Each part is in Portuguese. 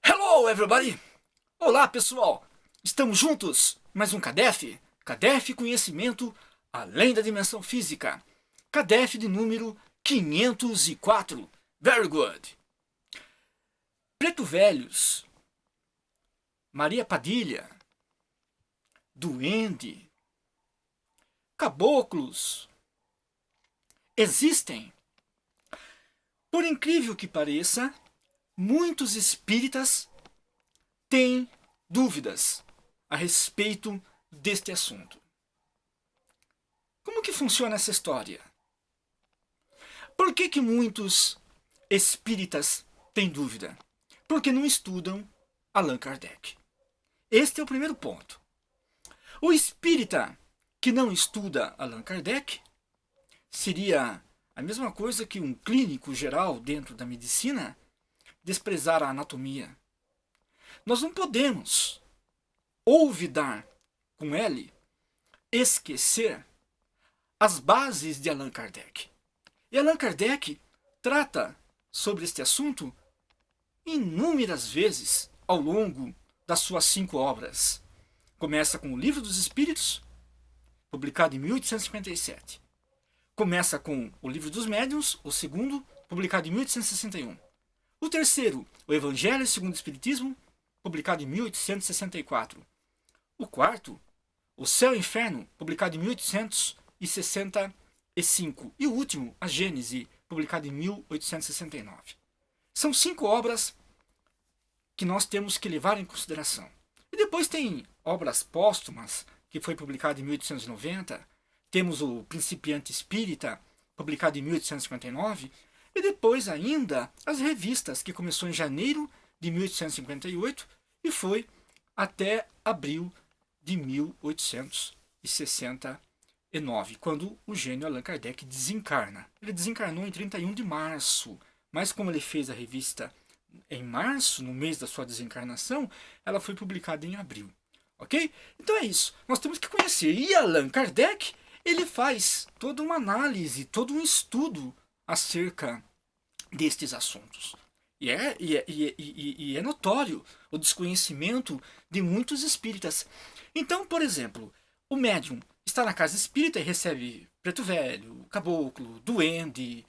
Hello, everybody! Olá, pessoal! Estamos juntos! Mais um CADEF. CADEF Conhecimento Além da Dimensão Física. CADEF de número 504. Very good! Preto Velhos, Maria Padilha, Duende, Caboclos existem. Por incrível que pareça, muitos espíritas têm dúvidas a respeito deste assunto. Como que funciona essa história? Por que muitos espíritas têm dúvida? Porque não estudam Allan Kardec. Este é o primeiro ponto. O espírita que não estuda Allan Kardec seria a mesma coisa que um clínico geral dentro da medicina desprezar a anatomia. Nós não podemos olvidar com ele, esquecer as bases de Allan Kardec. E Allan Kardec trata sobre este assunto inúmeras vezes ao longo das suas 5 obras. Começa com o Livro dos Espíritos, publicado em 1857. Começa com o Livro dos Médiuns, o segundo, publicado em 1861. O terceiro, o Evangelho segundo o Espiritismo, publicado em 1864. O quarto, o Céu e o Inferno, publicado em 1865. E o último, a Gênese, publicado em 1869. São 5 obras que nós temos que levar em consideração. E depois tem obras póstumas, que foi publicado em 1890. Temos o Principiante Espírita, publicado em 1859. E depois ainda as revistas, que começou em janeiro de 1858 e foi até abril de 1869, quando o gênio Allan Kardec desencarna. Ele desencarnou em 31 de março, mas como ele fez a revista em março, no mês da sua desencarnação, ela foi publicada em abril. Ok? Então é isso. Nós temos que conhecer. E Allan Kardec, ele faz toda uma análise, todo um estudo acerca destes assuntos. E é notório o desconhecimento de muitos espíritas. Então, por exemplo, o médium está na casa espírita e recebe preto velho, caboclo, duende,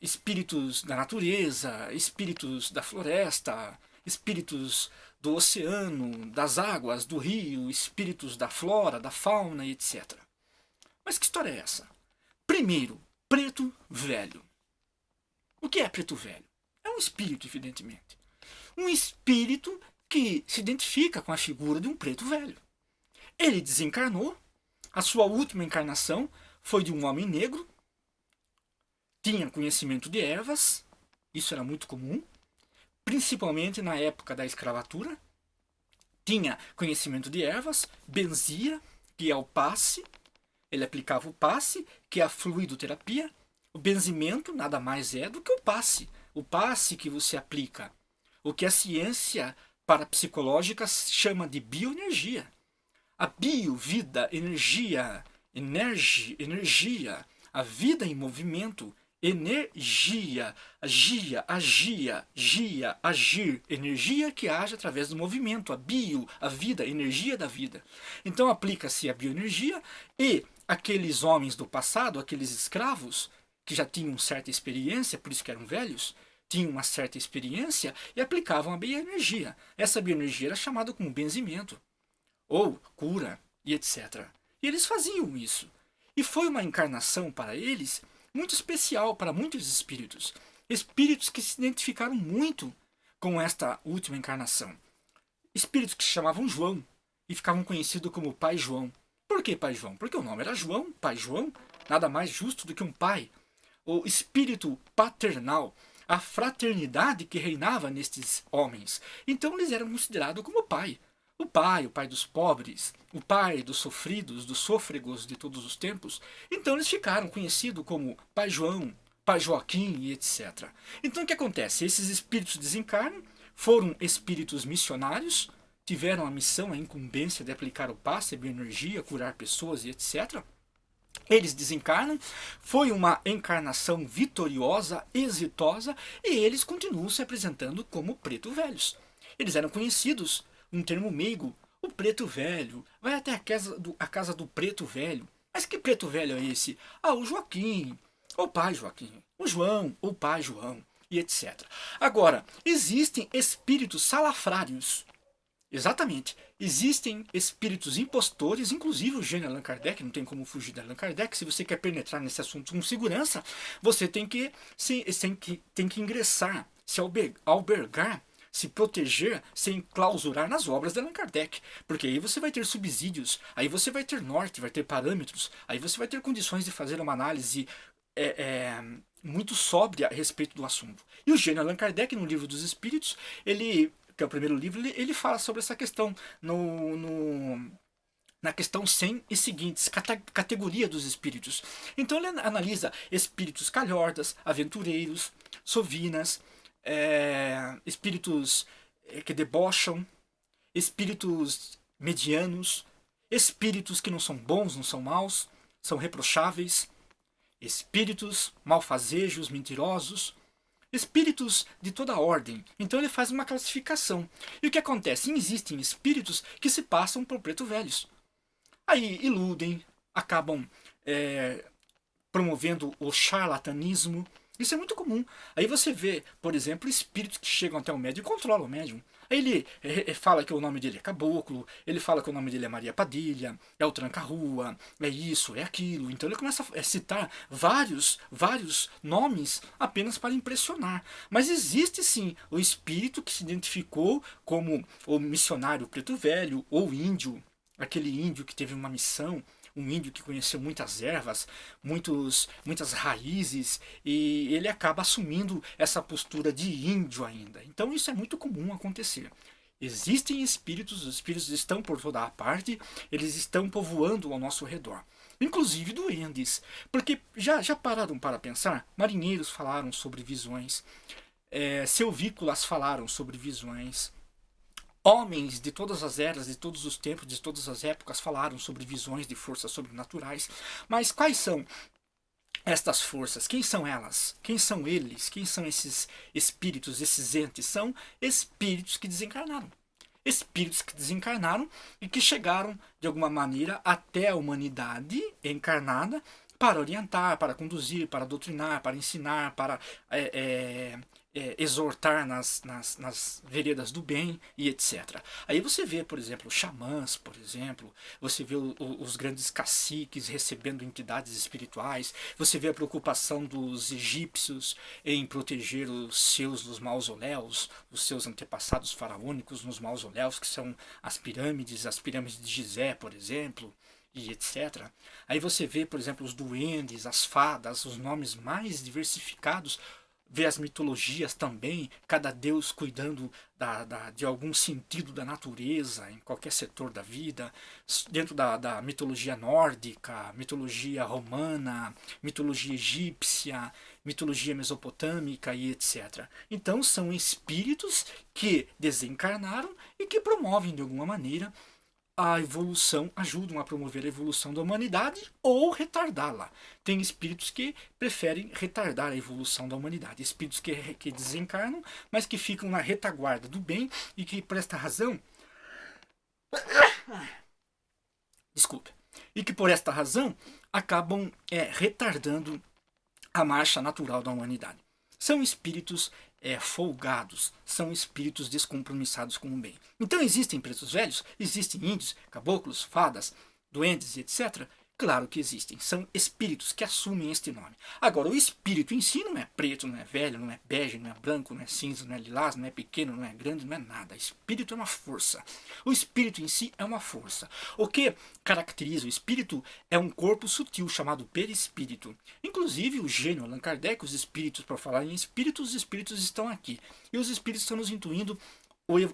espíritos da natureza, espíritos da floresta, espíritos do oceano, das águas, do rio, espíritos da flora, da fauna, etc. Mas que história é essa? Primeiro, preto velho. O que é preto velho? É um espírito, evidentemente. Um espírito que se identifica com a figura de um preto velho. Ele desencarnou, a sua última encarnação foi de um homem negro, tinha conhecimento de ervas, isso era muito comum, principalmente na época da escravatura. Tinha conhecimento de ervas, benzia, que é o passe, ele aplicava o passe, que é a fluidoterapia. O benzimento nada mais é do que o passe que você aplica, o que a ciência parapsicológica chama de bioenergia. A bio, vida, energia, energia, a vida em movimento, energia, agir, energia que age através do movimento, a bio, a vida, energia da vida. Então aplica-se a bioenergia e aqueles homens do passado, aqueles escravos, que já tinham certa experiência, por isso que eram velhos, tinham uma certa experiência e aplicavam a bioenergia. Essa bioenergia era chamada como benzimento, ou cura, e etc. E eles faziam isso. E foi uma encarnação para eles muito especial, para muitos espíritos. Espíritos que se identificaram muito com esta última encarnação. Espíritos que se chamavam João e ficavam conhecidos como Pai João. Por que Pai João? Porque o nome era João, Pai João, nada mais justo do que um pai. O espírito paternal, a fraternidade que reinava nestes homens. Então eles eram considerados como pai. O pai dos pobres, o pai dos sofridos, dos sôfregos de todos os tempos. Então eles ficaram conhecidos como Pai João, Pai Joaquim e etc. Então o que acontece? Esses espíritos desencarnam, foram espíritos missionários, tiveram a missão, a incumbência de aplicar o passe, a bioenergia, curar pessoas e etc. Eles desencarnam, foi uma encarnação vitoriosa, exitosa, e eles continuam se apresentando como preto velhos. Eles eram conhecidos, um termo meigo, o preto velho, vai até a casa do preto velho. Mas que preto velho é esse? Ah, o Joaquim, o pai Joaquim, o João, o pai João, e etc. Agora, existem espíritos salafrários. Exatamente. Existem espíritos impostores, inclusive o gênio Allan Kardec, não tem como fugir de Allan Kardec. Se você quer penetrar nesse assunto com segurança, você tem que ingressar, se albergar, se proteger, se enclausurar nas obras de Allan Kardec. Porque aí você vai ter subsídios, aí você vai ter norte, vai ter parâmetros, aí você vai ter condições de fazer uma análise muito sóbria a respeito do assunto. E o gênio Allan Kardec, no Livro dos Espíritos, que é o primeiro livro, ele fala sobre essa questão na questão 100 e seguintes, categoria dos espíritos. Então ele analisa espíritos calhordas, aventureiros, sovinas, espíritos que debocham, espíritos medianos, espíritos que não são bons, não são maus, são reprocháveis, espíritos malfazejos, mentirosos, espíritos de toda ordem. Então ele faz uma classificação. E o que acontece? Existem espíritos que se passam por preto velhos. Aí iludem, acabam promovendo o charlatanismo. Isso é muito comum. Aí você vê, por exemplo, espíritos que chegam até o médium e controlam o médium. Aí ele fala que o nome dele é Caboclo, ele fala que o nome dele é Maria Padilha, é o Tranca-Rua, é isso, é aquilo. Então ele começa a citar vários nomes apenas para impressionar. Mas existe sim o espírito que se identificou como o missionário preto velho ou índio, aquele índio que teve uma missão, um índio que conheceu muitas ervas, muitas raízes, e ele acaba assumindo essa postura de índio ainda. Então isso é muito comum acontecer. Existem espíritos, os espíritos estão por toda a parte, eles estão povoando ao nosso redor. Inclusive duendes. Porque já pararam para pensar? Marinheiros falaram sobre visões, silvícolas falaram sobre visões. Homens de todas as eras, de todos os tempos, de todas as épocas falaram sobre visões de forças sobrenaturais. Mas quais são estas forças? Quem são elas? Quem são eles? Quem são esses espíritos, esses entes? São espíritos que desencarnaram. Espíritos que desencarnaram e que chegaram, de alguma maneira, até a humanidade encarnada para orientar, para conduzir, para doutrinar, para ensinar, para exortar nas veredas do bem e etc. Aí você vê, por exemplo, xamãs, por exemplo, você vê os grandes caciques recebendo entidades espirituais, você vê a preocupação dos egípcios em proteger os seus nos mausoléus, os seus antepassados faraônicos nos mausoléus, que são as pirâmides de Gizé, por exemplo, e etc. Aí você vê, por exemplo, os duendes, as fadas, os nomes mais diversificados, vê as mitologias também, cada deus cuidando de algum sentido da natureza, em qualquer setor da vida, dentro da mitologia nórdica, mitologia romana, mitologia egípcia, mitologia mesopotâmica e etc. Então são espíritos que desencarnaram e que promovem de alguma maneira a evolução, ajudam a promover a evolução da humanidade ou retardá-la. Tem espíritos que preferem retardar a evolução da humanidade. Espíritos que desencarnam, mas que ficam na retaguarda do bem e que, por esta razão... Desculpe. E que, por esta razão, acabam retardando a marcha natural da humanidade. São espíritos folgados, são espíritos descompromissados com o bem. Então existem pretos velhos, existem índios, caboclos, fadas, duendes, etc. Claro que existem, são espíritos que assumem este nome. Agora, o espírito em si não é preto, não é velho, não é bege, não é branco, não é cinza, não é lilás, não é pequeno, não é grande, não é nada. Espírito é uma força. O espírito em si é uma força. O que caracteriza o espírito é um corpo sutil chamado perispírito. Inclusive, o gênio Allan Kardec, os espíritos, por falar em espíritos, os espíritos estão aqui. E os espíritos estão nos intuindo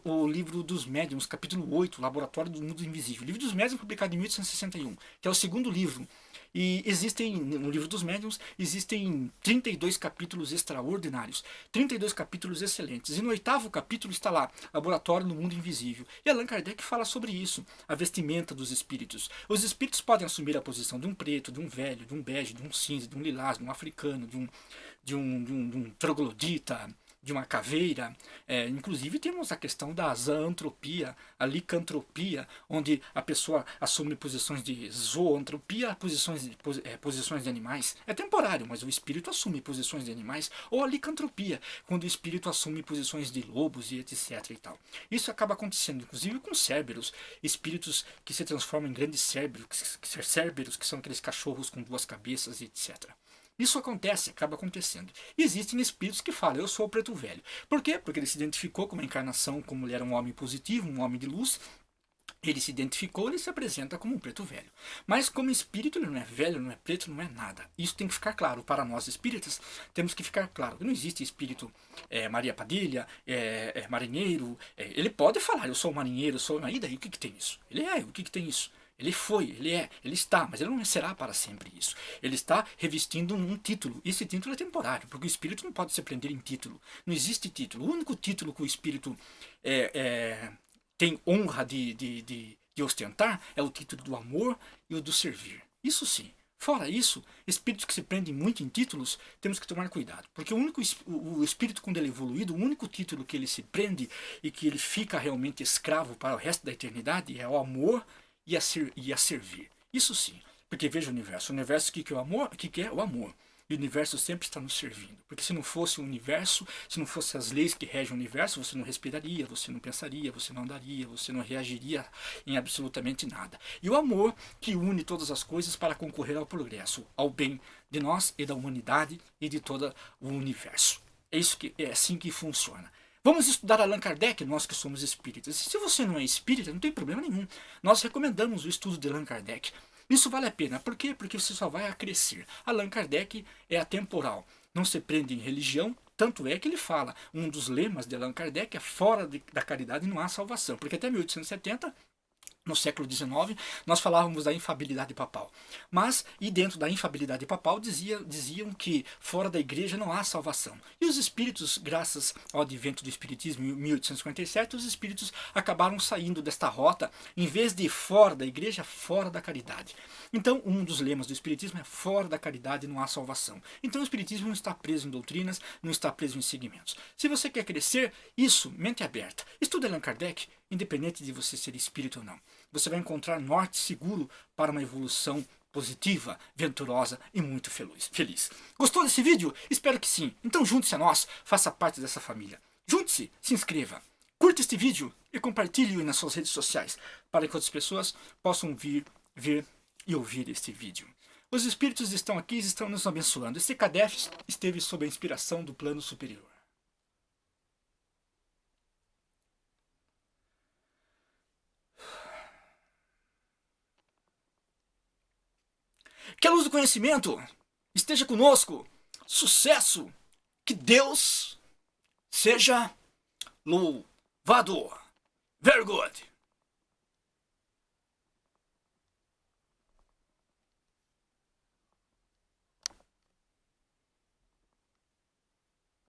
o livro dos médiuns, capítulo 8, Laboratório do Mundo Invisível. O livro dos médiuns, publicado em 1861, que é o segundo livro. E existem, no livro dos médiuns, existem 32 capítulos extraordinários, 32 capítulos excelentes. E no 8º capítulo está lá, Laboratório no Mundo Invisível. E Allan Kardec fala sobre isso, a vestimenta dos espíritos. Os espíritos podem assumir a posição de um preto, de um velho, de um bege, de um cinza, de um lilás, de um africano, de um troglodita, de uma caveira. Inclusive temos a questão da zoantropia, a licantropia, onde a pessoa assume posições de zoantropia, posições de animais. É temporário, mas o espírito assume posições de animais. Ou a licantropia, quando o espírito assume posições de lobos e etc. E tal. Isso acaba acontecendo, inclusive com cérberos, espíritos que se transformam em grandes cérberos, que são aqueles cachorros com 2 cabeças e etc. Isso acontece, acaba acontecendo. E existem espíritos que falam, eu sou o preto velho. Por quê? Porque ele se identificou com uma encarnação, como ele era um homem positivo, um homem de luz. Ele se identificou, ele se apresenta como um preto velho. Mas como espírito ele não é velho, não é preto, não é nada. Isso tem que ficar claro. Para nós espíritas, temos que ficar claro. Não existe espírito Maria Padilha, marinheiro. Ele pode falar, eu sou marinheiro, eu sou... E daí, o que tem isso? Ele é, o que tem isso? Ele foi, ele é, ele está, mas ele não será para sempre isso. Ele está revestindo um título. Esse título é temporário, porque o espírito não pode se prender em título. Não existe título. O único título que o espírito tem honra de ostentar é o título do amor e o do servir. Isso sim. Fora isso, espíritos que se prendem muito em títulos, temos que tomar cuidado. Porque o espírito, quando ele é evoluído, o único título que ele se prende e que ele fica realmente escravo para o resto da eternidade é o amor e a servir. Isso sim. Porque veja o universo. O universo, o que é o amor? O que é o amor? E o universo sempre está nos servindo. Porque se não fosse o universo, se não fossem as leis que regem o universo, você não respiraria, você não pensaria, você não andaria, você não reagiria em absolutamente nada. E o amor que une todas as coisas para concorrer ao progresso, ao bem de nós e da humanidade e de todo o universo. É assim que funciona. Vamos estudar Allan Kardec, nós que somos espíritas. Se você não é espírita, não tem problema nenhum. Nós recomendamos o estudo de Allan Kardec. Isso vale a pena. Por quê? Porque você só vai a crescer. Allan Kardec é atemporal. Não se prende em religião. Tanto é que ele fala, um dos lemas de Allan Kardec é fora da caridade não há salvação. Porque até 1870... no século XIX, nós falávamos da infabilidade papal. E dentro da infabilidade papal diziam que fora da igreja não há salvação. E os espíritos, graças ao advento do espiritismo em 1857, os espíritos acabaram saindo desta rota, em vez de fora da igreja, fora da caridade. Então, um dos lemas do espiritismo é fora da caridade não há salvação. Então, o espiritismo não está preso em doutrinas, não está preso em segmentos. Se você quer crescer, isso, mente aberta. Estuda Allan Kardec, independente de você ser espírito ou não. Você vai encontrar norte seguro para uma evolução positiva, venturosa e muito feliz. Gostou desse vídeo? Espero que sim. Então junte-se a nós, faça parte dessa família. Junte-se, se inscreva, curta este vídeo e compartilhe-o nas suas redes sociais para que outras pessoas possam ver e ouvir este vídeo. Os espíritos estão aqui e estão nos abençoando. Este CADEF esteve sob a inspiração do plano superior. Que a luz do conhecimento esteja conosco. Sucesso! Que Deus seja louvado. Very good!